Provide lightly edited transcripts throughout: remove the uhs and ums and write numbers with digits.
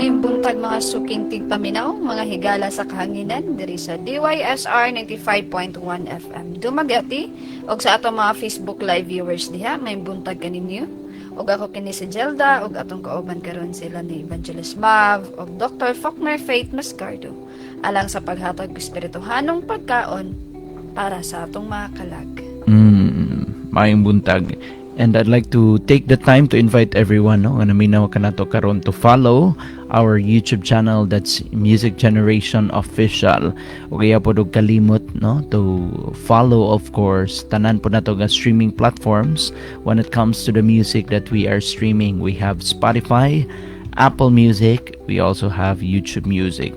Mayong buntag mga suking tigpaminaw, mga higala sa kahanginan, diri sa DYSR 95.1 FM. Dumagati, og sa atong mga Facebook Live viewers diha, may buntag kaninyo. Og ako kini si Jelda, og atong kauban karon sila ni Evangelist Mav, og Dr. Faulkner Faith Mascardo, alang sa paghatag espirituhanong pagkaon para sa atong mga kalag. Maayong buntag. And I'd like to take the time to invite everyone, no, nga naminaw ka nato karon to follow our YouTube channel, that's Music Generation Official. O kaya po dog kalimot, no, to follow, of course, tanan po nato nga streaming platforms when it comes to the music that we are streaming. We have Spotify, Apple Music, we also have YouTube Music.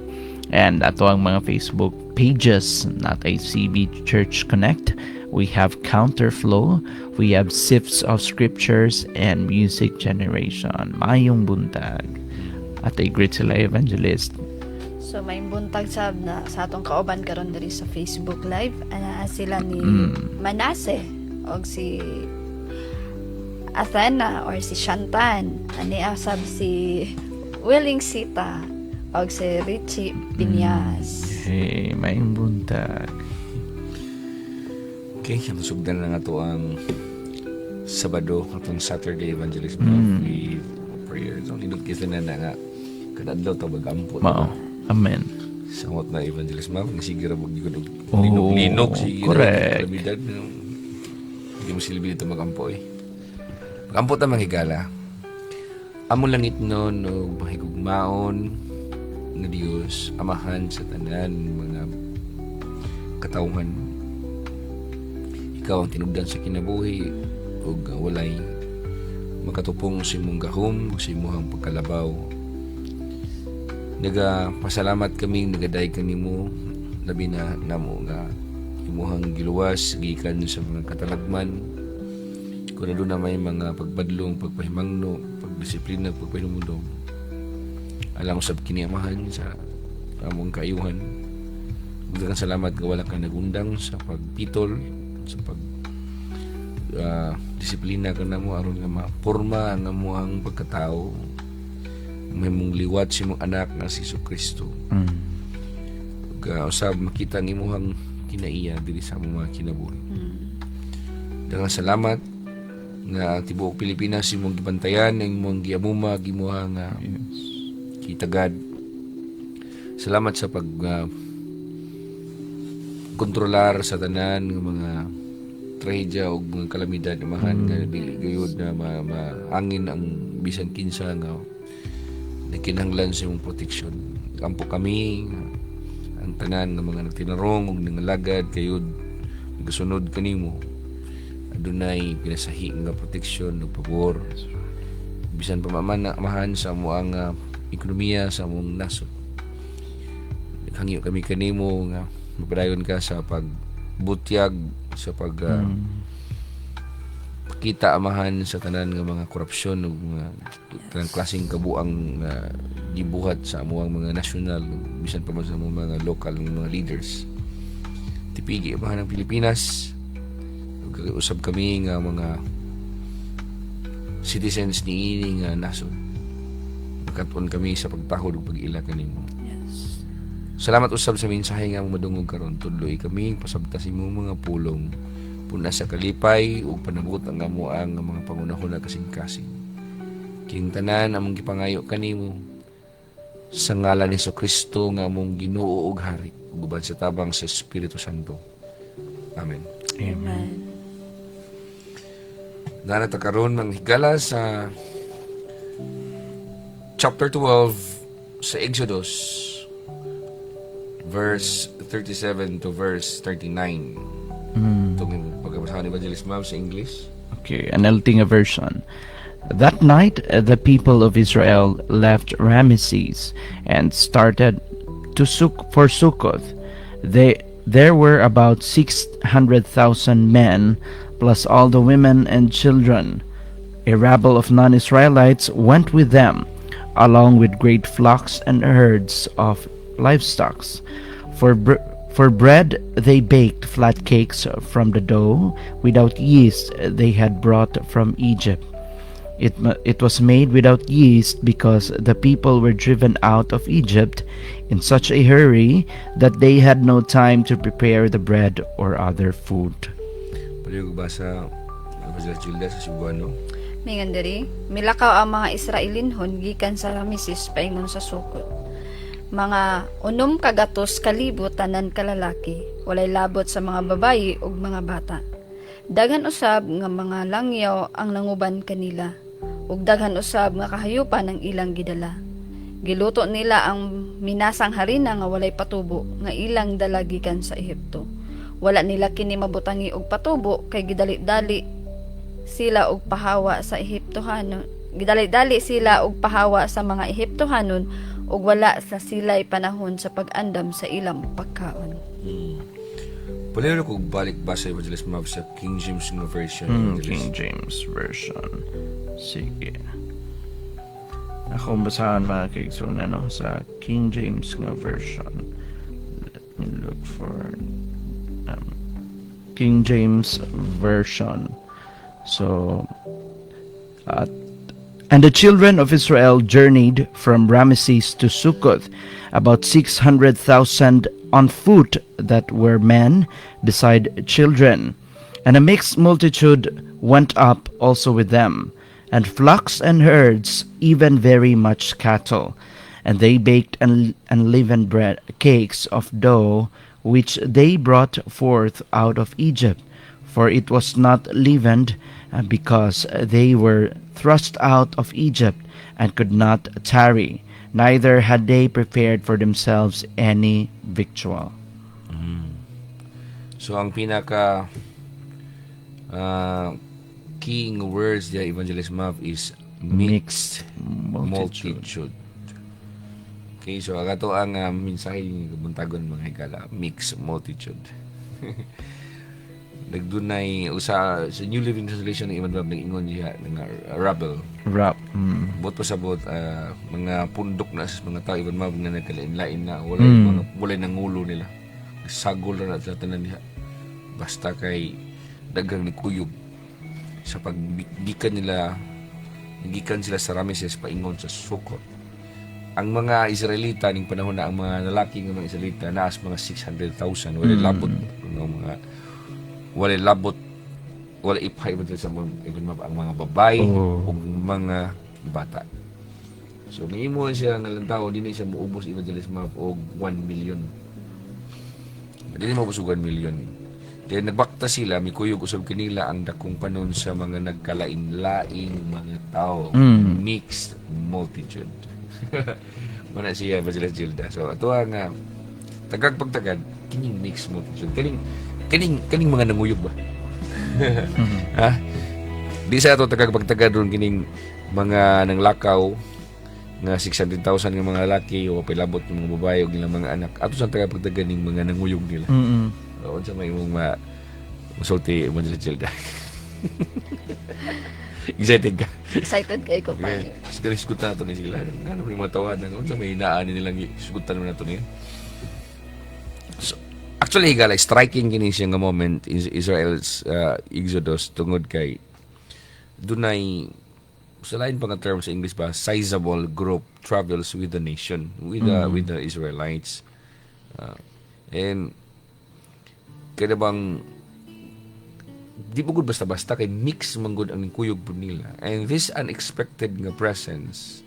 And ato ang mga Facebook pages natay CB Church Connect. We have Counterflow, we have Sifts of Scriptures, and Music Generation. Mayong buntag. At ay great sila Evangelist. So may buntag sab na sa atong kauban karon diri sa Facebook Live, ana sila ni Manase og si Athena or si Shantan, ani asab si Willing Sita og si Richie Piñas. Hey, mayong buntag. Okay, sugdan na nga to ang Sabado, atong Saturday Evangelism with prayers. Ang linod kasi na nga, kadadlaw to bagampo. Mao. Amen. Sangot na Evangelism, nasigira mag-linog. Oh, Linog, sigira. correct. Kalamidad, hindi mo silbi dito magampo eh. Magampo ta manghigala. Amo langit nun, no, mahigugmaon nga Diyos, amahan sa tanan, mga katawhan. Ikaw ang tinubdan sa kinabuhi o walay makatupong sa imong gahom o sa imong pagkalabaw. Pasalamat kami, nagaday kanimo labi na namo nga imuhang giluwas gikan sa mga katalagman. Kung doon na may mga pagbadlong, pagpahimangno, pagdisiplina, pagpahinumudong, alang usab kini amahan sa among kaayuhan. Daghang salamat nga wala ka nagundang sa pagpitol, sa pag disiplina ka na mo aron nga maporma ang amuang pagkatao, may mong liwat si mong anak na si Kristo. Usab makita ang imuhang kinaiya diri sa among mga kinabuhi. Daghang salamat nga tibuok Pilipinas imong gibantayan, imong giamuma, gimuhang kitagad. Salamat sa pag kontrolar sa tanan ng mga trahedya o mga kalamidad na mahan nga gayud na maangin ang bisan kinsa nga nakinahanglan sa imong proteksyon. Kampo kami ang tanan ng mga nagtinarong ug nangalagad kayud nagasunod kanimo. Adunay pinasahi nga proteksyon ug pabor bisan pa man mahan sa amuang ekonomiya sa among nasod. Naghangyo kami kanimo nga mapadayon ka sa pagbutyag, sa pagkita amahan sa tanan ng mga korupsyon o mga tanang klaseng kabuang gibuhat sa amuang mga nasyonal, bisan pa man sa mga local mga leaders. Tipigi amahan ng Pilipinas. Usab kami nga mga citizens ni ini nga nasod. Magkatuon kami sa pagtahod ug pag-ila kanimo. Salamat usab sa mensahe nga madungog karon. Tudloy kami pasabta sa imong mga pulong puna sa kalipay ug panagot ang amo ang mga pangunahon na kasing-kasing. King tanan among gipangayo kanimo sa ngalan ni Kristo nga among Ginoo ug Hari ug uban sa tabang sa Espiritu Santo. Amen. Amen. Narata karon mang higala sa chapter 12 sa Exodus, verse 37 to verse 39. Itong pagkabasahan ni Evangelist Ma'am sa English. Okay, an Eltinga version. That night, the people of Israel left Ramesses and started for Sukkoth. There were about 600,000 men, plus all the women and children. A rabble of non-Israelites went with them, along with great flocks and herds of livestock. For bread they baked flat cakes from the dough without yeast they had brought from Egypt. It was made without yeast because the people were driven out of Egypt in such a hurry that they had no time to prepare the bread or other food. Pwede ko basa Evangelist Gilda sa Cebuano. Mingan diri, milakaw ang mga Israelinhon gikan sa Rameses paingon sa sukot. Mga 6,000 tanan kalalaki, walay labot sa mga babayi ug mga bata. Daghan usab nga mga langyaw ang nanguban kanila, ug daghan usab nga kahayupan ang ilang gidala. Giluto nila ang minasang harina nga walay patubo nga ilang dala gikan sa Ehipto. Wala nila kini mabutangi og patubo kay gidali-dali sila og pahawa sa Ehiptohanon. Gidali-dali sila og pahawa sa mga Ehiptohanon ug wala sa sila'y panahon sa pag-andam sa ilang pagkaon. Pwede ko balik basa Evangelist Mav sa King James nga version. King James Version. Sige. Ako basahan mga kaigsoon sa King James nga version. Let me look for King James Version. So, and the children of Israel journeyed from Ramesses to Succoth, about 600,000 on foot that were men, beside children. And a mixed multitude went up also with them, and flocks and herds, even very much cattle. And they baked unleavened bread, cakes of dough, which they brought forth out of Egypt, for it was not leavened, because they were thrust out of Egypt and could not tarry, neither had they prepared for themselves any victual. So ang pinaka key words dia Evangelist Mav is mixed multitude. Okay, so ato ang mensahe ni kabuntagon mga higala, mixed multitude. Nagdunay usa sa New Living Translation ng Evangelist Mav nag-ingon diha nga rabble. Bot pa sa bot mga pundok na sa mga tao Evangelist Mav na nagkalain-lain na walay nangulo nila. Sagol na sa tanan diha. Basta kay dagang ni kuyog sa paggikan nila, nagikan sila sa Rameses paingon sa Sukkot. Ang mga Israelita ning panahon na ang mga lalaki ng mga Israelita naas mga 600,000 walay labot walay labot walay ipay man sa ang mga babae ug mga bata. So niimo siya nga lantaw dinhi siya muubos Evangelist Mav og 1 million. Dili mo busog 1 million. Then nagbakta sila, mikuyog usab kinila ang dakong panon sa mga nagkalain-laing mga tao. Mixed multitude. Muna siya Evangelist Gilda. So ato nga tagag pagtagad kining mixed multitude. Kining mga nanguyog ba? Ha? Di sa ato tagag pagtagad ron kining mga nanglakaw nga 600,000 nga mga lalaki o pilabot ng mga babae o ilang mga anak. Ato sa tagag pagtagad ning mga nanguyog nila. Unsa may imong masulti Evangelist Gilda? Excited ka? Excited kay ko pa. Siguro iskutan nato ni sila. Ano may mga tawanan? Unsa may inaan nilang iskutan mo nato niya? So, actually, higala, striking kini siya nga moment in Israel's exodus tungod kay dunay sa lain pa nga term sa English ba, sizable group travels with the nation, with the Israelites. And kaya bang di po gud basta-basta kay mix manggod ang kuyog po nila. And this unexpected nga presence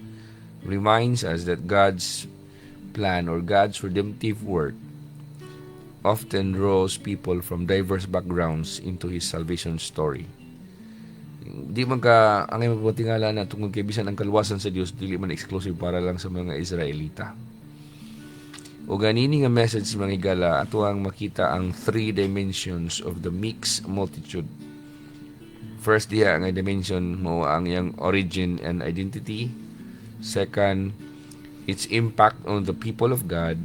reminds us that God's plan or God's redemptive work often draws people from diverse backgrounds into His salvation story. Di man ka ang mabutingala na tungod kay bisan ang kaluwasan sa Dios dili man exclusive para lang sa mga Israelita. O ganini nga message mga higala, ato ang makita ang 3 dimensions of the mixed multitude. First diha nga dimension mo ang iyang origin and identity. Second, its impact on the people of God.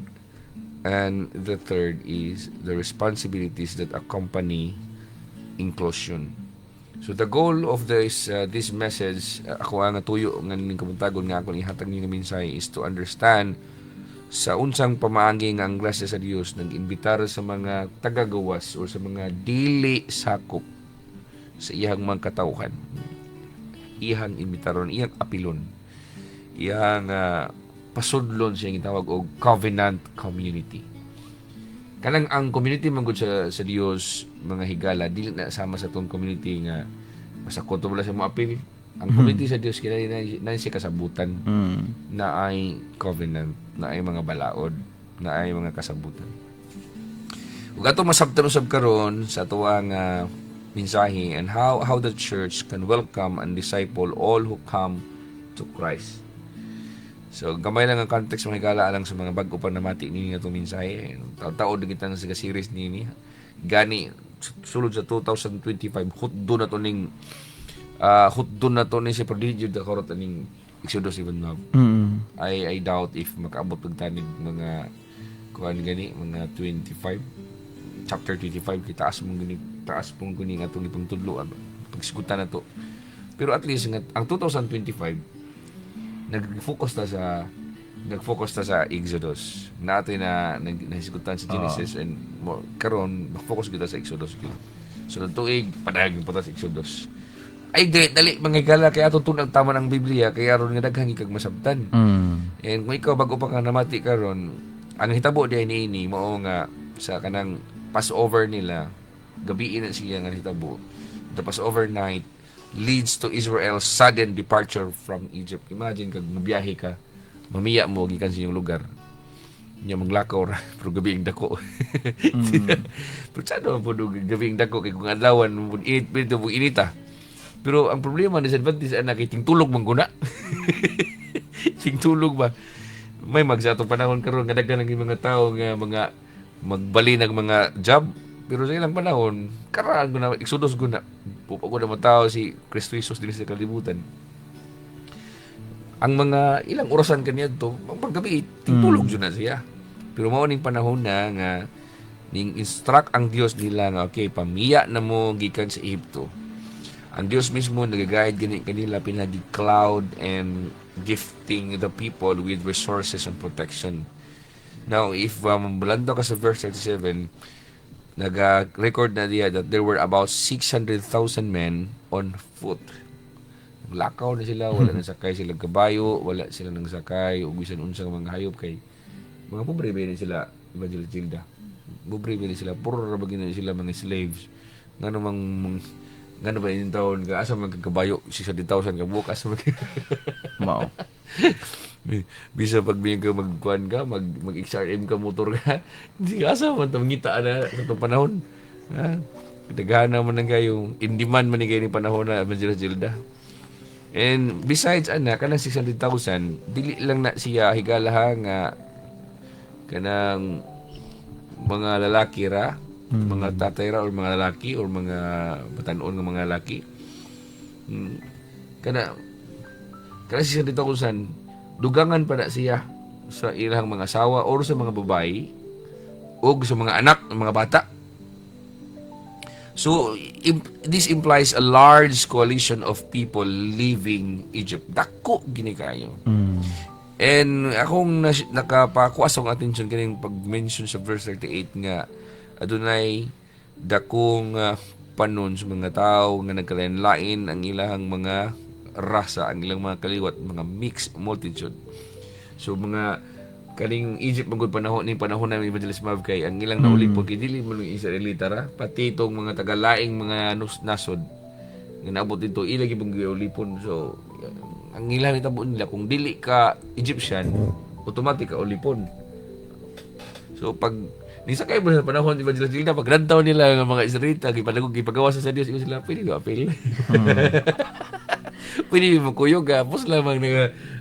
And the third is the responsibilities that accompany inclusion. So the goal of this message, ako ang tuyo nga ning kabuntagon nga akong ihatag ni nga mensahe is to understand sa unsang pamaagi nga ang grasya sa Dios nag-imbitar sa mga tagagawas o sa mga dili sakop sa iyang mga katawhan. iyang imitaron, iyang apilon, iyang pasudlon siya gitawag og covenant community. Kanang ang community man gud sa Dios, mga higala, dili na sama sa tong community nga basta konto wala sa mo apil. Ang community sa Dios kina na siya kasabutan, na ay covenant, na ay mga balaod, na ay mga kasabutan. Ug ato masabtan usab karon sa tuwang mensahe and how the church can welcome and disciple all who come to Christ. So gamay lang ang context mga higala alang sa mga bag-o pa namati nini nga itong mensahe. Taon-taon din kita sa series nini. Gani sulod sa 2025 hutdo na to ning si Prodigy da karot aning Exodus even now. I doubt if makaabot pag tanig mga kuan gani mga 25 chapter 25 kita taas mong gani nga atong ipang tudlo pagsigutan na to. Pero at least ang 2025 nag-focus ta sa Exodus. Nato na nahisgutan sa Genesis and more karon focus kita sa Exodus. So tuig padaging pa sa Exodus. Ay dali mga higala kay atong tunag tama ng Biblia kay aron nga daghang ikag masabtan. And kung ikaw bago pa ka namati karon, ang hitabo diay niini mao nga sa kanang Passover nila, gabi na siya nga hitabo. The Passover night leads to Israel's sudden departure from Egypt. Imagine kag mabiyahe ka, mamiya mo gikan sa iyong lugar. Nya maglakaw ra pero gabi ang dako. Pero sano po gabi ang dako kay kung adlawan mo inita. Pero ang problema disadvantage ana kay tingtulog man guna. Tingtulog ba? May magsatong panahon karon nga daghan ang mga tao nga mga magbali ng mga job. Pero sa ilang panahon, karaan ko na, Exodus ko na, pupa ko na matao si Kristo Jesus din sa kalibutan. Ang mga ilang orasan kaniya to, paggabi, tingtulog dyan na siya. Pero mauning panahon na nga, ning instruct ang Dios nila nga, okay, pamiya na mo gikan sa Egypto. Ang Dios mismo nag-guide kanila pinagi cloud and gifting the people with resources and protection. Now, if malando ka sa verse 37, nag-record na diya that there were about 600,000 men on foot. Lakaw na sila, wala nang sakay sila kabayo, wala sila nang sakay, ug bisan unsang mga hayop kay mga pobre ba sila, Evangelist Gilda. Pobre ba sila, puro ra bagin sila mga slaves. Ngano ba yung taon ka asa mga kabayo 600,000 ka bukas Mao. Bisa pag ka magkuhan ka, mag-XRM ka motor ka, hindi ka asa man tamangita na sa itong panahon. Dagana man lang kayo, in demand man kayo ni panahon na Evangelist Gilda. And besides, kanang 600,000, dili lang na siya higalaha nga kanang mga lalaki ra, mga tatay ra, or mga lalaki, or mga batanon nga mga lalaki. Kanang 600,000, dugangan pa na siya sa ilang mga asawa or sa mga babae o sa mga anak ng mga bata. So, this implies a large coalition of people leaving Egypt. Dako gini kayo. And akong nakapakuas ang attention kaning pag-mention sa verse 38 nga adunay dakong panon sa mga tao nga nagkalain-lain ang ilang mga rasa, ang ilang mga kaliwat, mga mixed multitude. So mga kaning Egypt magud panahon na Evangelist Mav kay ang ilang naulipod kay dili man Israelita ra, pati itong mga tagalaing mga nasod nga naabot dito ila gibang ulipon. So ang ilang itabo nila kung dili ka Egyptian, automatic ka ulipon. So pag nisakay mo sa panahon ni Evangelist Gilda, pag rantaw nila ng mga Israelita gipagawa sa Dios sila pwede ba apil. Pwede mo kuyog pos lamang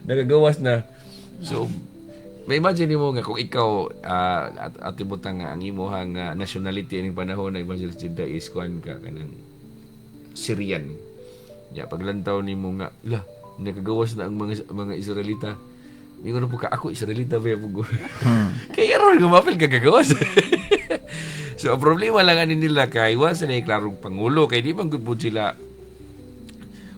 nagagawas na. So may imagine mo nga kung ikaw at ibutang nga ang imuhang nationality ning panahon na Evangelist Gilda is kuan ka kanang Syrian. Ya paglantaw nimo nga nagagawas na ang mga Israelita. Ingon po ka ako Israelita ba po. Kaya ron gumapil ka gagawas. So ang problema lang ani nila kay wa sa klarong pangulo kay di man gud sila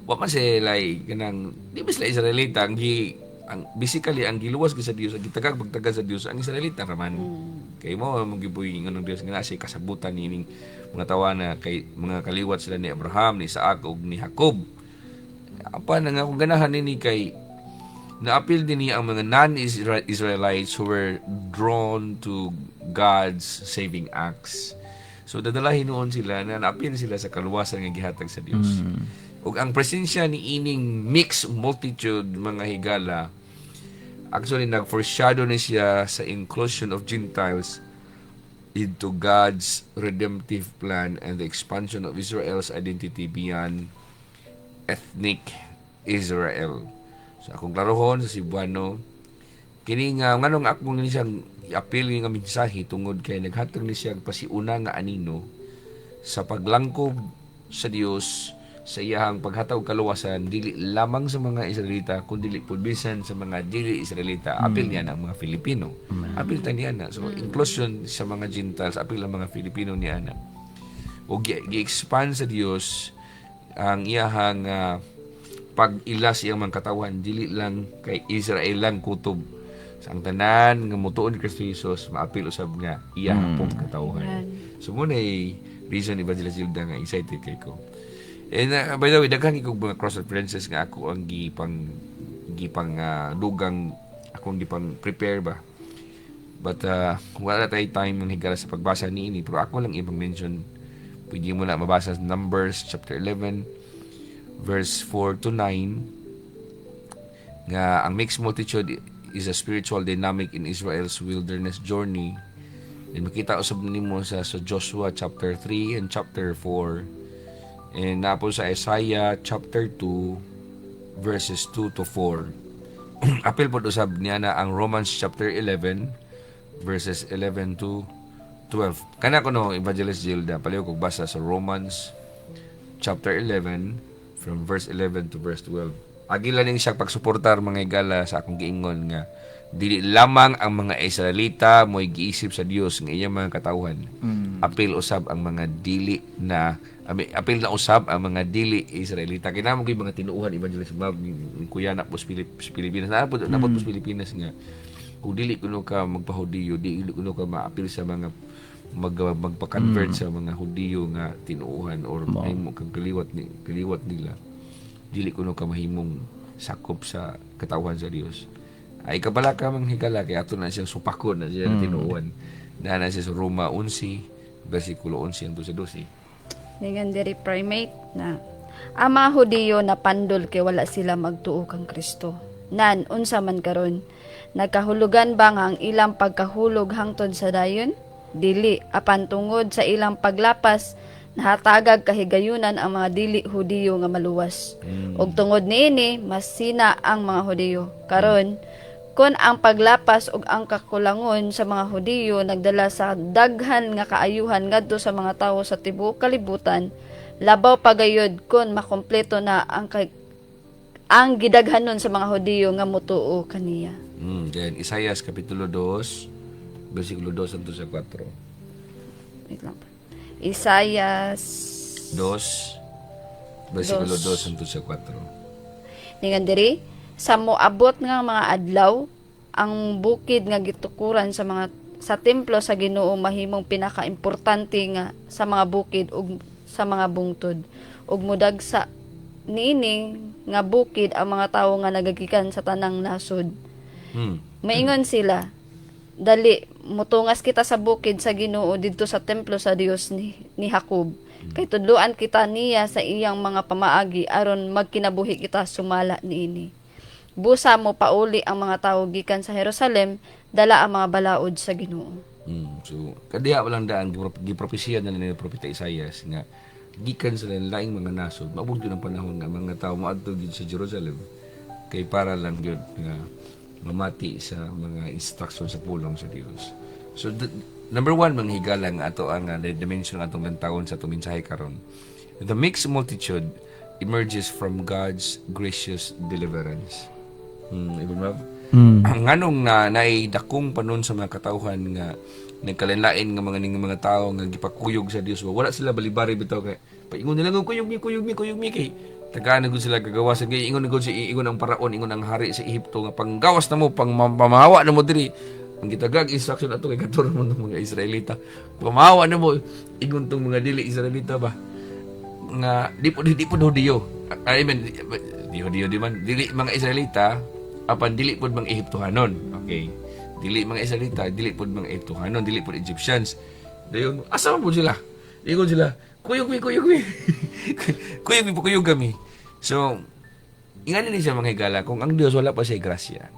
wa man sila kanang di ba sila Israelita ang basically ang giluwas sa Dios, ang gitagag pagtagad sa Dios ang Israelita raman. Kay mo gibuhi nganong Dios nga si kasabutan nining mga tawana kay mga kaliwat sila ni Abraham, ni Isaac ug ni Jacob. Apan nga kung ganahan nini kay naapil din niya ang mga non-Israelites who were drawn to God's saving acts. So dadalahin noon sila na naapil sila sa kaluwasan nga gihatag sa Dios. Ug ang presensya ni ining mixed multitude mga higala, actually nag-foreshadow ni siya sa inclusion of Gentiles into God's redemptive plan and the expansion of Israel's identity beyond ethnic Israel. So akong klarohon sa Cebuano, kini nga nganong akong ni siyang i-appeal nga mensahe tungod kay naghatag ni siya pasiuna nga anino sa paglangkob sa Dios sa iyahang paghatag og kaluwasan dili lamang sa mga Israelita kundi dili pud bisan sa mga dili Israelita. Apil niya ang mga Filipino. Apil ta niya na. So inclusion sa mga Gentiles, apil ang mga Filipino niya na. O gi-expand sa Dios ang iyahang pag-ilas iyang mga katawan dili lang kay Israel lang kutob sa ang tanan nga mutuon ni Kristo Jesus maapil usab nga iyang pong katawan. So mo na reason Evangelist Gilda nga excited kay ko. And by the way, daghang ikog mga cross references nga ako ang gipang dugang akong gipang prepare ba. But wala tayo time ng higala sa pagbasa niini, pero ako lang ibang mention. Pwede mo na mabasa sa Numbers chapter 11 verse 4 to 9 nga ang mixed multitude is a spiritual dynamic in Israel's wilderness journey. And makita usab nimo sa Joshua chapter 3 and chapter 4. And napo sa Isaiah chapter 2 verses 2 to 4. Apil po usab niya na ang Romans chapter 11 verses 11 to 12. Kana ko no, Evangelist Gilda, paliw kog basa sa Romans chapter 11 from verse 11 to verse 12. Agila ning siya pagsuportar mga higala sa akong giingon nga dili lamang ang mga Israelita mo'y giisip sa Dios nga iyang mga katawhan. Apil usab ang mga dili na apil na usab ang mga dili Israelita. Kinamo gyud mga tinuuhan Evangelist Bob kuya na po sa Pilipinas. Napod po sa Pilipinas nga kung dili kuno ka magpa-Hudiyo, dili kuno ka maapil sa mga magpa-convert sa mga Hudiyo nga tinuuhan or mahimo kang kaliwat nila. Dili kuno ka mahimong sakop sa katawhan sa Dios. Ay kabala ka mang higala kay ato na siyang supakon na siya tinuuhan. Na siya sa Roma 11 versikulo 11 hangtod sa 12. Ningan diri primate na ang mga Hudiyo na pandol kay wala sila magtuo kang Kristo. Nan unsa man karon nagkahulugan ba nga ang ilang pagkahulog hangtod sa dayon? Dili apan tungod sa ilang paglapas nahatagag kahigayunan ang mga dili Hudiyo nga maluwas. Ug tungod niini mas sina ang mga Hudiyo. Karon kun ang paglapas ug ang kakulangon sa mga Hudiyo nagdala sa daghan nga kaayuhan ngadto sa mga tawo sa tibuok kalibutan, labaw pagayod kun makompleto na ang gidaghanon sa mga Hudiyo nga motuo kaniya. Then Isaiah kapitulo 2 versikulo 2 hangtod sa 4. Wait lang. Isaiah 2 versikulo 2 hangtod sa 4. Ningan diri sa moabot nga mga adlaw ang bukid nga gitukuran sa templo sa Ginoo mahimong pinakaimportante nga sa mga bukid ug sa mga bungtod ug mudagsa niini nga bukid ang mga tawo nga nagagikan sa tanang nasod. Maingon sila, dali mutungas kita sa bukid sa Ginoo didto sa templo sa Dios ni Jacob. Kay tudloan kita niya sa iyang mga pamaagi aron magkinabuhi kita sumala niini. Busa mo pauli ang mga tawo gikan sa Jerusalem, dala ang mga balaod sa Ginoo. So kadiha walang daan gipropesiya na ni propeta Isaiah nga gikan sa laing mga nasod maabot gyud ang panahon nga mga tawo moadto gid sa Jerusalem kay para lang gyud nga mamati sa mga instruction sa pulong sa Dios. So number 1 mga higala nga ato ang dimension atong lantawon sa atong mensahe karon. The mixed multitude emerges from God's gracious deliverance. Ibon Mab? Nganong naidakong panon sa mga katawhan nga nagkalinlain nga mga tao nga gipakuyog sa Dios. Wala sila balibari bitaw kay paingon nila nga kuyog mi kay tagaan gud sila gagawasan kay ingon gud si ingon ang paraon ingon ang hari sa Ehipto nga panggawas na mo pamahawa na mo diri. Ang gitagag instruction ato kay kadto mo ng mga Israelita. Pamahawa na mo ingon tong mga dili Israelita ba nga di po Hudiyo. I mean di man dili mga Israelita apan dili pud mga Ehiptohanon. Okay. Dili mga Israelita, dili pud mga Ehiptohanon, dili pud Egyptians. Dayon asa man pud sila? Ingon sila, kuyog mi. kuyog kami. So, ingani ni siya mga higala, kung ang Dios wala pa siya grasya,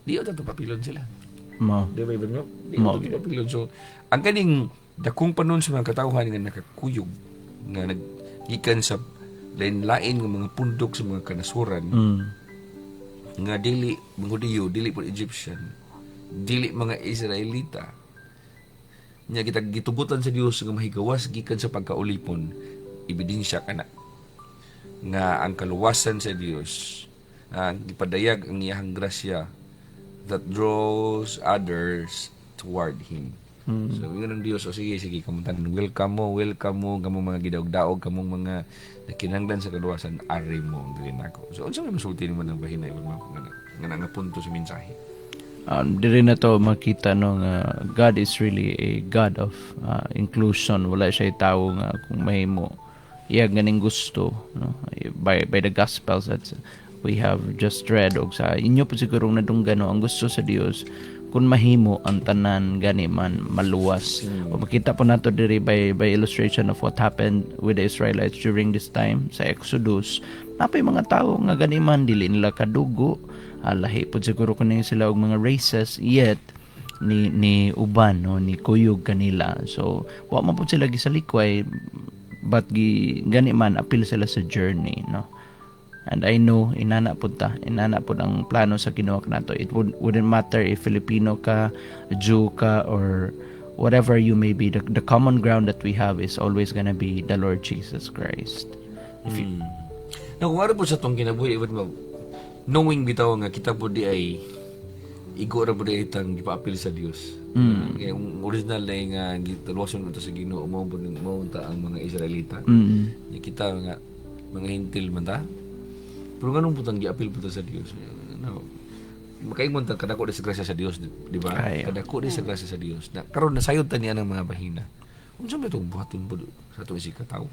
di o tato papilon sila. Mo. Di ba, Ibon mo? Di Mo. o tato papilon. So, ang kaning dakong panon sa mga katawhan nga nakakuyog, nga naggikan sa lain-lain nga mga pundok sa mga kanasuran, nga dili mga Hudiyo, dili po Egyptian, dili mga Israelita, nya kita gitugutan sa Dios nga mahigawas gikan sa pagkaulipon, ebidensya kana nga ang kaluwasan sa Dios gipadayag ang iyang grasya that draws others toward Him. So yun ang Dios. O sige kamuntan, welcome mo kamong mga gidaog-daog, kamong mga nakinahanglan sa kaluwasan, ari mo dili nako. So unsa may masulti nimo ng bahinay nga punto sa mensahe? Diri na to makita no nga God is really a God of inclusion. Wala siya tawo nga kung mahimo iya ganing gusto, no, by the gospels that we have just read, og sa inyo po siguro nadunggan, no, ang gusto sa Dios kung mahimo ang tanan gani man maluwas. O makita po nato diri by illustration of what happened with the Israelites during this time sa Exodus. Napay mga tawo nga gani man dili nila kadugo, lahi po siguro kuning sila og mga races, yet ni uban, no, ni kuyog kanila. So wa man po sila gisalikway, but gani man apil sila sa journey, no. And I know inana po ang plano sa Ginoo nato. It wouldn't matter if Filipino ka, Jew ka, or whatever you may be. The common ground that we have is always gonna be the Lord Jesus Christ. Now, kung ano po sa itong kinabuhi, knowing bitaw nga kita po di ay igo ra po di itang gipaapil sa Dios. Kaya yung original na nga gitulwason ito sa Ginoo, maunta ang mga Israelita. Kita nga mga hintil man ta. Pero ganun po itang giapil po sa Dios. No. Makaingon ta kadako di sa grasya sa Dios, di ba? Kadako di sa grasya sa Dios. Na karon nasayod ta niya ng mga bahina. Unsa ba itong buhaton po sa itong isig katawo?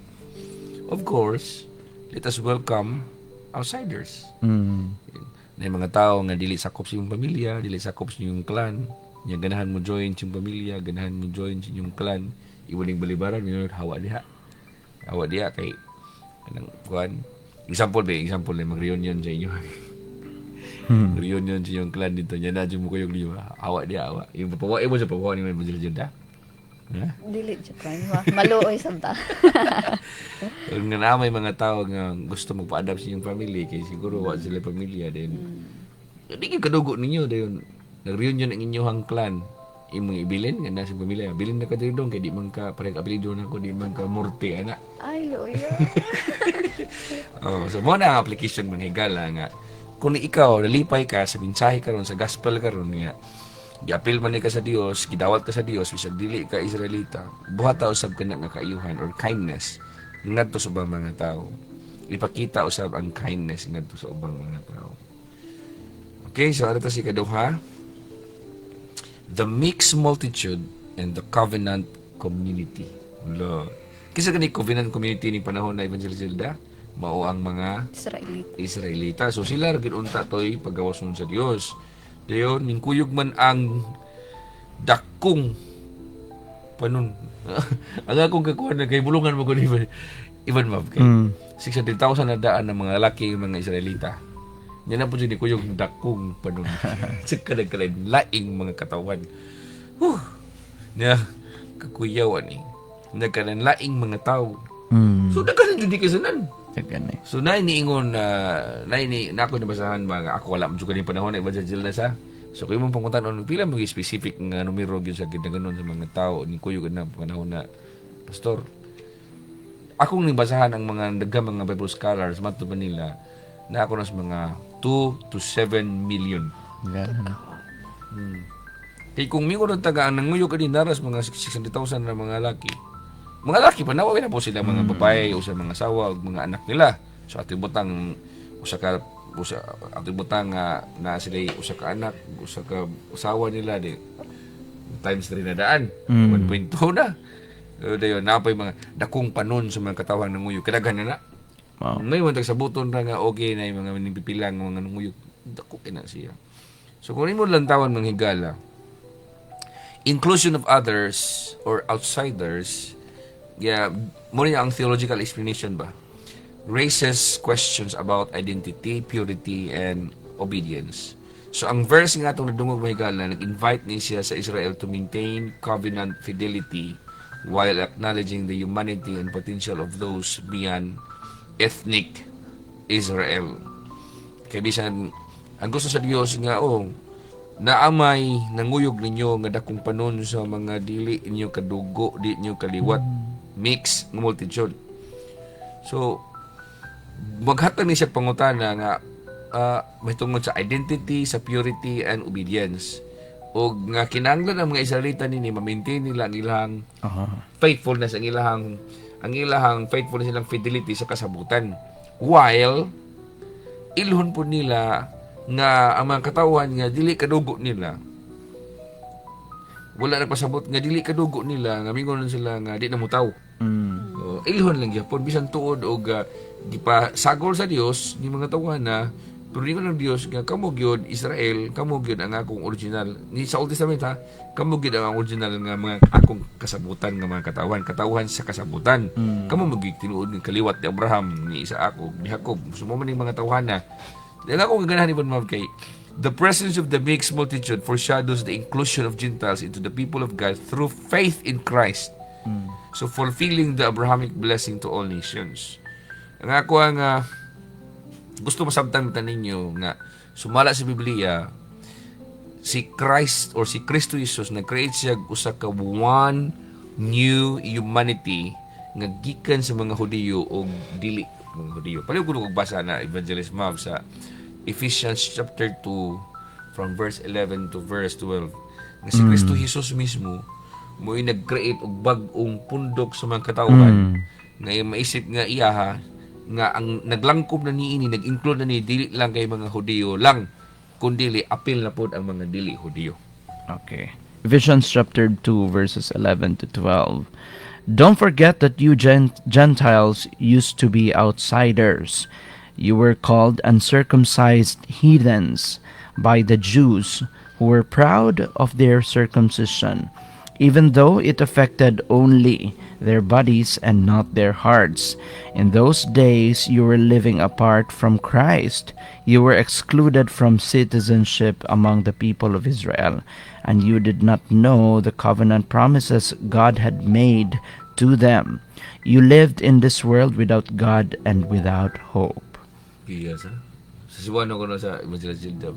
Of course, let us welcome outsiders. Na mga tao nga dili sakop sa iyong pamilya, dili sakop sa iyong clan, nya ganahan mo join sa iyong pamilya, ganahan mo join sa iyong clan, iwaning balibaran, hawa diha kay anang kuan. Example na mag-reunion sa inyo. Reunion sa iyong clan dito, nya na mo kayong liyo, hawa diha. Yung papawain mo sa papawain mo dyan. Dili Japan, maluoy sabta. Kung nga may mga tao nga gusto magpa-adapt sa iyong family, kay siguro wa sila pamilya din. Hindi kayo kadugo ninyo dayon. Nag-reunion ang inyong clan. Imong ibilin nga nasa pamilya. Bilin na ka dito doon kay di man ka parang apelyido na ko, di man ka Murti ana. Ay, loyo. So mo na ang application mga higala nga kung ikaw nalipay ka sa mensahe karon sa gospel karon nga giapil man ka sa Dios, gidawat ka sa Dios bisag dili ka Israelita, buhata usab ka nga kaayuhan or kindness ngadto sa ubang mga tao. Ipakita usab ang kindness ngadto sa ubang mga tao. Okay, so ano to si kaduha? The mixed multitude and the covenant community. Lord. Kisa gani covenant community ni panahon na Evangelist Zilda, mao ang mga Israelita. So sila ra unta toy pagawason sa Dios. Dayon ningkuyog man ang dakong panon. Ang akong kakuha na kay bulungan mo ko ni Ivan Mab kay 600,000 na daan ng mga laki mga Israelita. Yan na po siya ni kuyog dakong panon. Sikadagkalain laing mga katawan. Kakuyawan eh. Nagkanan laing mga tao. So nagkanan dyan di kasanan. So na iniingon na ako nabasahan mga ako wala mo juga ni panahon na Evangelist na sa. So kayo mong panguntan pila mga specific nga numero yun sa ginaganon sa mga tao ni kuyog na panahon na pastor. Akong nibasahan ang mga daghang mga Bible scholars mato ba nila na ako nas mga 2 to 7 million. Kaya kung may kunong taga ang nanguyo ka din naras mga 600,000 na mga laki. Mga laki pa nawawin na po sila mga babae o sa mga asawa o mga anak nila. So ating butang ating butang na sila usa ka anak, usa ka asawa nila di times 3 na daan. 1.2 na. Dayon napay mga dakong panon sa mga katawhan nanguyo. Kadaghan na. Wow. May mga tagsabuton na nga okay na yung mga manipipilang mga nunguyog. Dako na siya. So kung mo lang tawan mga higala, inclusion of others or outsiders, yeah, muna ang theological explanation ba? Raises questions about identity, purity, and obedience. So ang verse nga itong nadungog mga higala, nag-invite niya siya sa Israel to maintain covenant fidelity while acknowledging the humanity and potential of those beyond ethnic Israel. Kaya bisan, ang gusto sa Diyos nga, naamay nanguyog ninyo nga dakong panon sa mga dili inyo kadugo, di inyo kaliwat, mix ng multitude. So, maghatag ni siya pangutana nga may tungod sa identity, sa purity, and obedience. O nga kinahanglan ang mga Israelita nini ma-maintain nila ang ilang faithfulness, ang ilahang faithfulness, ilang fidelity sa kasabutan. While ilhon po nila nga ang mga katawhan nga dili kadugo nila, wala nagpasabot nga dili kadugo nila, nga mingon sila nga di na mutaw. So, ilhon lang gyapon bisan tuod og gipasagol sa Dios ni mga tawhan na pero di ko ng Diyos nga kamo gyud Israel, kamo gyud ang akong original ni sa Old Testament ha, kamo gyud ang original nga mga akong kasabutan nga mga katawhan sa kasabutan. Kamo magitinuod ng kaliwat ni Abraham, ni Isaac, ni Jacob, sumo man mga tawhan na. Dahil ako ganahan ibon ma'am kay the presence of the mixed multitude foreshadows the inclusion of Gentiles into the people of God through faith in Christ. So fulfilling the Abrahamic blessing to all nations. Ang ako ang gusto masabtan ninyo nga sumala sa Biblia, si Christ or si Kristo Jesus nag-create siya usa ka one new humanity nga gikan sa mga Hudiyo o dili mga Hudiyo. Paliw ko basa na Evangelist Mav sa Ephesians chapter 2 from verse 11 to verse 12 nga si Kristo Jesus mismo mo'y nag-create og bag-ong pundok sa mga katawhan nga maisip nga iyaha nga ang naglangkob na niini, nag-include na ni dili lang kay mga Hudiyo lang, kundi apil na pod ang mga dili Hudiyo. Okay. Ephesians chapter 2 verses 11 to 12. Don't forget that you Gentiles used to be outsiders. You were called uncircumcised heathens by the Jews who were proud of their circumcision, even though it affected only their bodies and not their hearts. In those days you were living apart from Christ. You were excluded from citizenship among the people of Israel, and you did not know the covenant promises God had made to them. You lived in this world without God and without hope. Yes, ha? Sa siwano ko na sa Evangelist Gilda.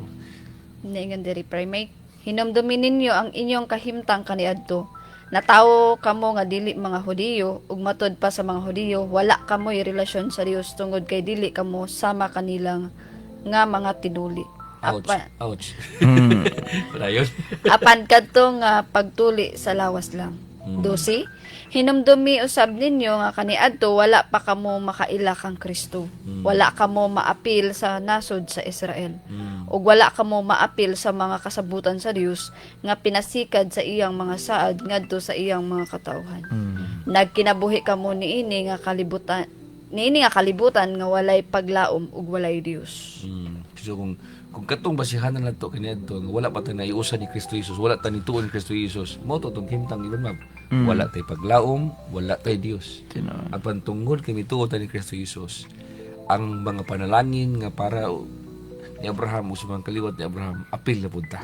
Ningan diri primate. Hinomdumin ninyo ang inyong kahimtang kaniadto. Natawo kamo nga dili mga Hudiyo, ug matud pa sa mga Hudiyo, wala kamoy relasyon sa Dios tungod kay dili kamo sama kanilang nga mga tinuli. Ouch. Ouch. Wala yun. Apan kadto nga pagtuli sa lawas lang. 12. Hinumdumi usab ninyo nga kaniadto wala pa kamo makaila kang Kristo. Wala kamo maapil sa nasod sa Israel. Ug wala kamo maapil sa mga kasabutan sa Dios nga pinasikad sa iyang mga saad ngadto sa iyang mga katawhan. Nagkinabuhi kamo niini nga kalibutan nga walay paglaom ug walay Dios. So kung katong basihan na to kaniadto nga wala pa ta naiusa ni Kristo Jesus, wala ta nituon ni Kristo Jesus, mo to tong himtang ibon mab. Wala tay paglaom, wala tay Dios. Apan tungod kay mituod ta ni Kristo Jesus, ang mga panalangin nga para ni Abraham o sa mga kaliwat ni Abraham, apil na punta.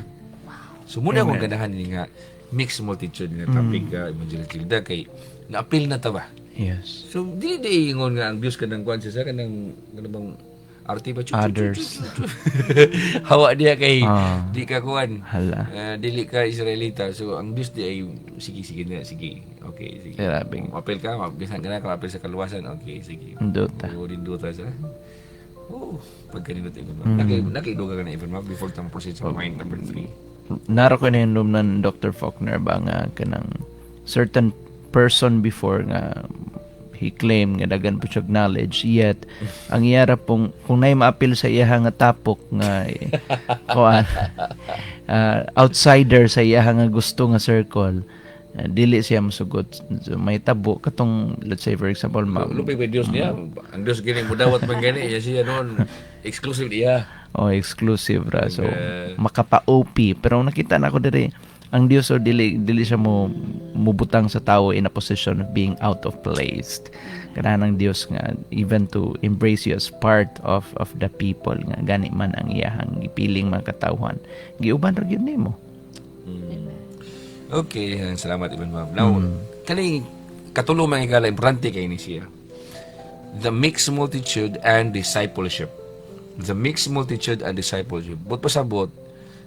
So muna akong ganahan ni nga mixed multitude nga topic Evangelist Gilda kay na-apil na ta ba? Yes. So di ingon nga ang Dios kanang kwan sa kanang bang arte ba Others. hawa dia kay di ka kuan Hala. dili ka Israelita, so ang Dios di ay sige okay sige Grabe. apel ka bisan ka na ka apel sa kaluwasan, okay sige Duta. din duta sa pag kanino tayo nakiduga ka na even before tang proceed sa point number 3. Naro ko na yung room ng Dr. Faulkner ba nga kanang certain person before nga he claim nga dagan po siya knowledge, yet ang iyara pong kung na'y maapil sa iya nga tapok nga kuan outsider sa iya nga gusto nga circle, dili siya masugot. So, may tabo katong, let's say for example, Lupay pa Diyos niya. Ang Diyos gini mo dawat man gani. Iya siya noon. Exclusive iya. exclusive ra. So makapa-OP, pero nakita na ako diri ang Dios, so dili siya mo mubutang sa tao in a position of being out of place. Kanang Dios nga even to embrace you as part of the people nga gani man ang iyahang gipiling mga katawhan. Giuban ra gyud nimo. Okay, salamat Ibn Ma'am. Now, kani katulong mga higala, importante kay ni siya. The mixed multitude and discipleship. The mixed multitude and discipleship. But pasabot,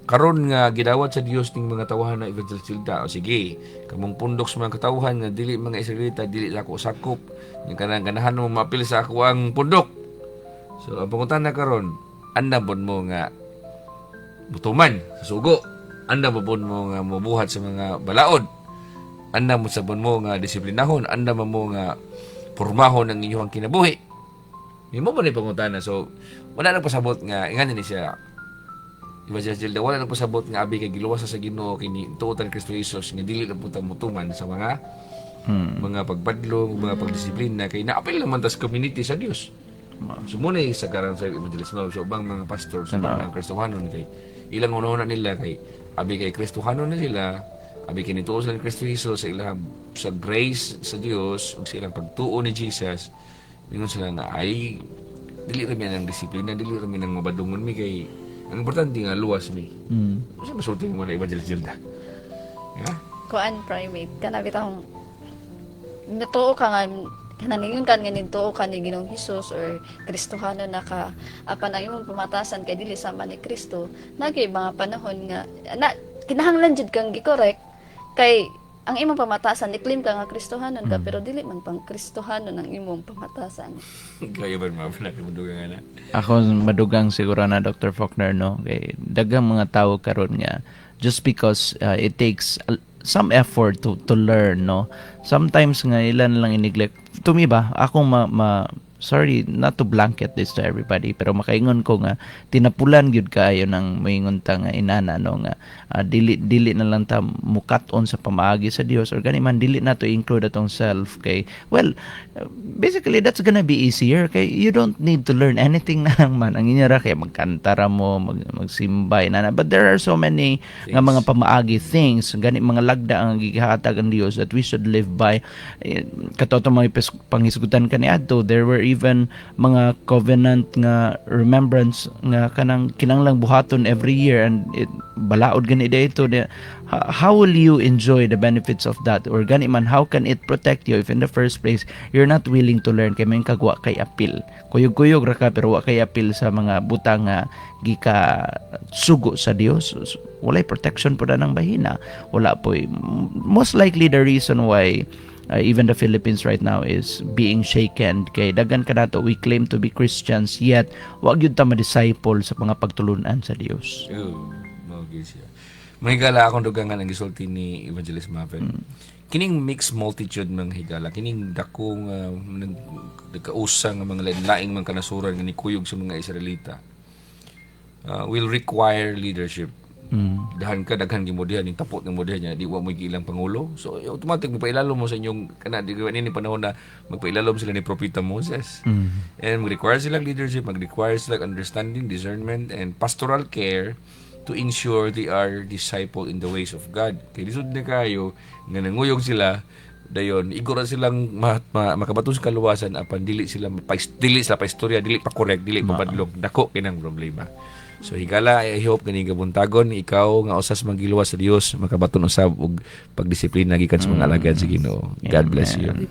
karon nga gidawat sa Dios ning mga tawahan na evangelista. O sige, kamong pundok sa mga katawhan nga dili mga Israelita, dili sa ako sakop. Yung kanang ganahan mo mapil sa ako ang pundok. So, ang pangutan na karon, anda bon mo nga butuman sa sugo. Anda mo bon mo nga mabuhat sa mga balaod. Anda mo sabon mo nga disiplinahon. Anda mo nga pormahon ang inyong kinabuhi. May mo ba ni pangutana? So, wala nang pasabot nga, ingani ni siya. Evangelista, wala nang pasabot nga abi kay giluwas sa Ginoo kini tuotan Kristo Jesus nga dili na punta mutuman sa mga mga pagpadlong, mga pagdisiplina kay naapil naman tas community sa Dios. So muna sa karang sa evangelismo, so bang mga pastor sa mga Kristohanon kay ilang una nila kay abi kay Kristohanon na sila, abi kay nituo sila ni Kristo Jesus sa ilang sa grace sa Dios ug sa ilang pagtuo ni Jesus. Mingon sila nga ay dili ra mi ang disiplina, dili ra mi nang mabadungon mi kay ang importante nga luwas mi. Kasi masulti mo na evangelista. Yeah? Kuan primate kana bitang natuo ka nga kananingon kan nga nituo ka ni Ginoong Hesus or Kristohano na ka apan ang imong pamatasan kay dili sama ni Kristo nagay mga panahon nga na kinahanglan jud kang gi-correct kay ang imong pamatasan i-claim ka nga Kristohanon ka pero dili man pang Kristohanon ang imong pamatasan. Kaya ba mga pinakimundugan nga na? Ako madugang siguro na Dr. Faulkner, no, kay dagang mga tao karon nga just because it takes some effort to learn, no, sometimes nga ilan lang i-neglect. To me ba akong sorry not to blanket this to everybody, pero makaingon ko nga tinapulan gyud kaayo ng moingon ta nga inana, no, nga dili na lang ta mukat-on sa pamaagi sa Dios or gani man dili na to include atong self kay well basically that's gonna be easier kay you don't need to learn anything na lang man ang inyara kay magkantara mo magsimbay na but there are so many nga mga pamaagi things gani mga lagda ang gihatag ang Dios that we should live by. Katoto mga pangisgutan kaniadto, there were even mga covenant nga remembrance nga kanang kinanglang buhaton every year and it balaod gani dito. How will you enjoy the benefits of that or gani man how can it protect you if in the first place you're not willing to learn kay may kagwa kay apil kuyog-kuyog ra ka pero wa kay apil sa mga butang nga gika sugo sa Dios. Walay protection po na ng bahina, wala po most likely the reason why even the Philippines right now is being shaken kay dagan ka nato we claim to be Christians yet wag gyud ta ma-disciple sa mga pagtulunan sa Dios. Okay siya. May higala akong dugangan ang gisulti ni Evangelist Maven. Kining mixed multitude ng higala, kining dakong nagkausang mga lain-laing mga kanasuran nga nikuyog sa mga Israelita will require leadership. Daghan gimudihan yung tapot ng mudihan niya di wa mo ilang pangulo, so automatic magpailalom mo sa inyong kana di ni panahon na magpailalom sila ni propeta Moses and mag-require silang leadership, mag-require silang understanding, discernment and pastoral care to ensure they are disciple in the ways of God. Kay lisod na kayo nga nanguyog sila dayon igura silang makabaton sa kaluwasan apan dili sila paistorya, dili pa correct, dili pa padlog, dako kinang problema. So higala, I hope ganing kabuntagon ikaw nga usas magiluwas sa Dios makabaton usab og pagdisiplina gikan sa mga alagad sa Ginoo. God bless you.